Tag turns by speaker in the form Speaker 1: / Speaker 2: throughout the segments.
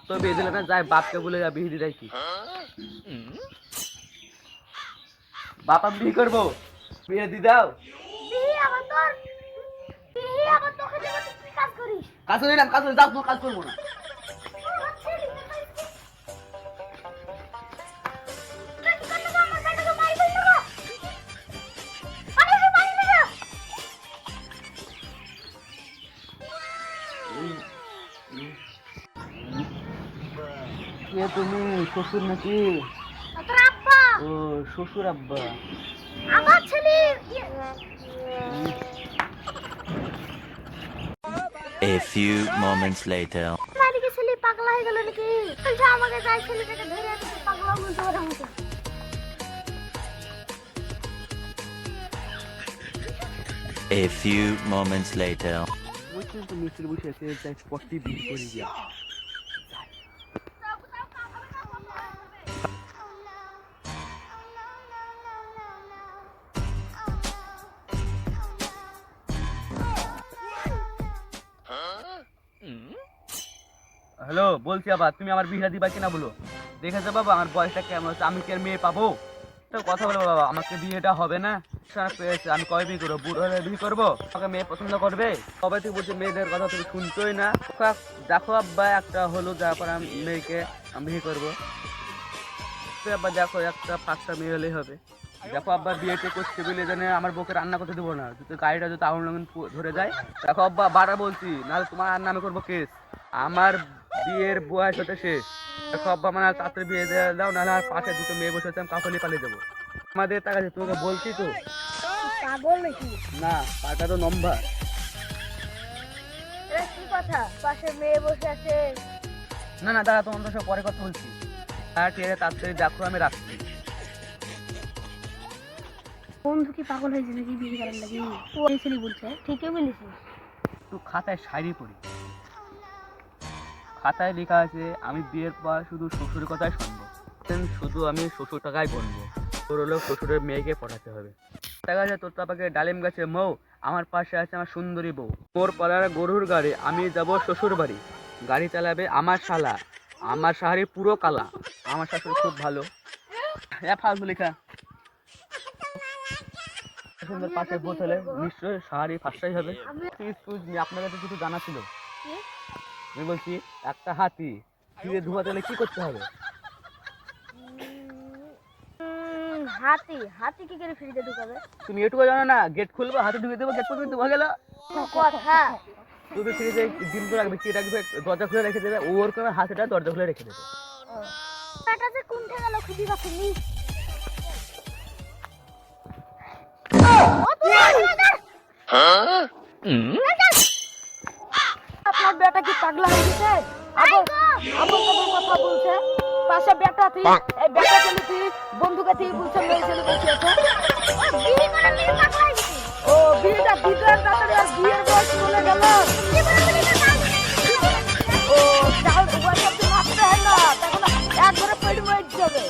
Speaker 1: তো বিয়ে দিলে না, যাই বাপকে বলে যা বিয়ে দিতে কি। বাপ আমি বিয়ে করবো, বিয়ে দি দাও। কাজ করি না, কাজ করে যাও, কাজ করবো না। কে তুমি, শ্বশুর নাকি? ও শ্বশুর আব্বা।
Speaker 2: আমার ছেলে
Speaker 3: A few moments later.
Speaker 2: মালিকের ছেলে পাগলা হয়ে গেল নাকি? বলছে আমাকে যাই ছেলেটাকে ধরে আছে পাগলা বলতে ওরা মতো।
Speaker 3: A few moments later.
Speaker 1: বলছেন তো মিস্ত্রি বসে আছে, তাই স্পটটি বিয়ে করে দিয়া। হ্যালো, বলছি আবার তুমি আমার বিয়ে দিবা কিনা বলো। দেখেছো বাবা আমার বয়সটা কেমন হচ্ছে, আমি কি আর মেয়ে পাবো? তো কথা বলো বাবা, আমাকে বিয়েটা হবে না। আমি কবে বিয়ে করবো? বুড়ো হলে বিয়ে করবো? আমাকে মেয়ে পছন্দ করবে? কবে থেকে বলছে মেয়েদের কথা তুমি শুনছোই না। দেখো আব্বা, একটা হলো, তারপর আমি মেয়েকে আমি বিয়ে করবো। আব্বা দেখো, একটা পাঁচটা মেয়ে হলেই হবে। দেখো আব্বা, বিয়েটা করতে বলে জানে আমার বউকে রান্না করতে দেবো না, যদি গাড়িটা যদি আগুন লাগুন ধরে যায়। দেখো আব্বা, বারবার বলছি, নাহলে তোমার আর নামে করবো কেস। আমার বিয়ের বয়স হতে শেষ। দেখো আব্বা, মানে তাড়াতাড়ি বিয়ে দিয়ে দাও, নাহলে আর পাশে দুটো মেয়ে বসে আছে, আমি কাপড়ে পালিয়ে যাবো। আমাদের টাকা আছে, তোমাকে বলছি তো।
Speaker 2: পাগল নাকি?
Speaker 1: না, পাটা তো লম্বা।
Speaker 2: এটা কি কথা? পাশে মেয়ে বসে আছে।
Speaker 1: না না, দাদা তোমার সব পরে কথা বলছি। হ্যাঁ ঠিক আছে, তাড়াতাড়ি দেখো, আমি রাখছি।
Speaker 2: বন্ধু কি পাগল হয়েছে নাকি বিয়ে করার লাগি? ও এই ছেলে বলছে, ঠিকই বলেছি।
Speaker 1: একটু খাতায় শায়রি পড়ি। খাতায় লেখা আছে, আমি বিয়ের পর শুধু শ্বশুরের কথাই শুনবো, শুধু আমি শ্বশুর টাকাই বলবো। তোর হলো শ্বশুরের মেয়েকে পড়াতে হবে। দেখা যায় তোর তাপাকে ডালিম গাছে মৌ, আমার পাশে আছে আমার সুন্দরী বউ। মোর পলার গরুর গাড়ি, আমি যাব শ্বশুর বাড়ি। গাড়ি চালাবে আমার শালা, আমার শাড়ি পুরো কালা। আমার শাশুড়ি খুব ভালো। ফালতু লেখা। সুন্দর পাশে বসলে নিশ্চয়ই শাড়ি ফাঁসাই হবে। আপনার কাছে কিছু জানা ছিল? আমি বলছি, একটা হাতি ফিরে ধোয়াতে হলে কি করতে হবে?
Speaker 2: হাতি হাতি কি করে ফ্রিজে ঢুকাবে?
Speaker 1: তুমি এটুকু জানো না? গেট খুলবো, হাতে ঢুকে দেবো, গেট পর্যন্ত ঢুকে গেল।
Speaker 2: কথা
Speaker 1: তুমি ফ্রিজে ডিম তো রাখবে, কি রাখবে? দরজা খুলে রেখে দেবে, ওর কোনো হাতিটা দরজা খুলে রেখে দেবে।
Speaker 2: কাটা যে কোনটা গেল খুঁজে পাচ্ছি। আপনার বেটা কি পাগলা হয়ে গেছে? আবল কথা বলছে। পাশে বেটা তুই, এই বেটা ছেলে তুই বন্ধুকে তুই বলছে মেয়ে ছেলে বলছে। ও বিয়েটা দিদার তাড়াতাড়ি, আর বিয়ের বয়স চলে গেল। ও চাল তোমার সাথে মারতে হয় না, তখন একবারে পেট মরে যাবে।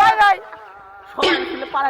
Speaker 1: সবাই পাড়া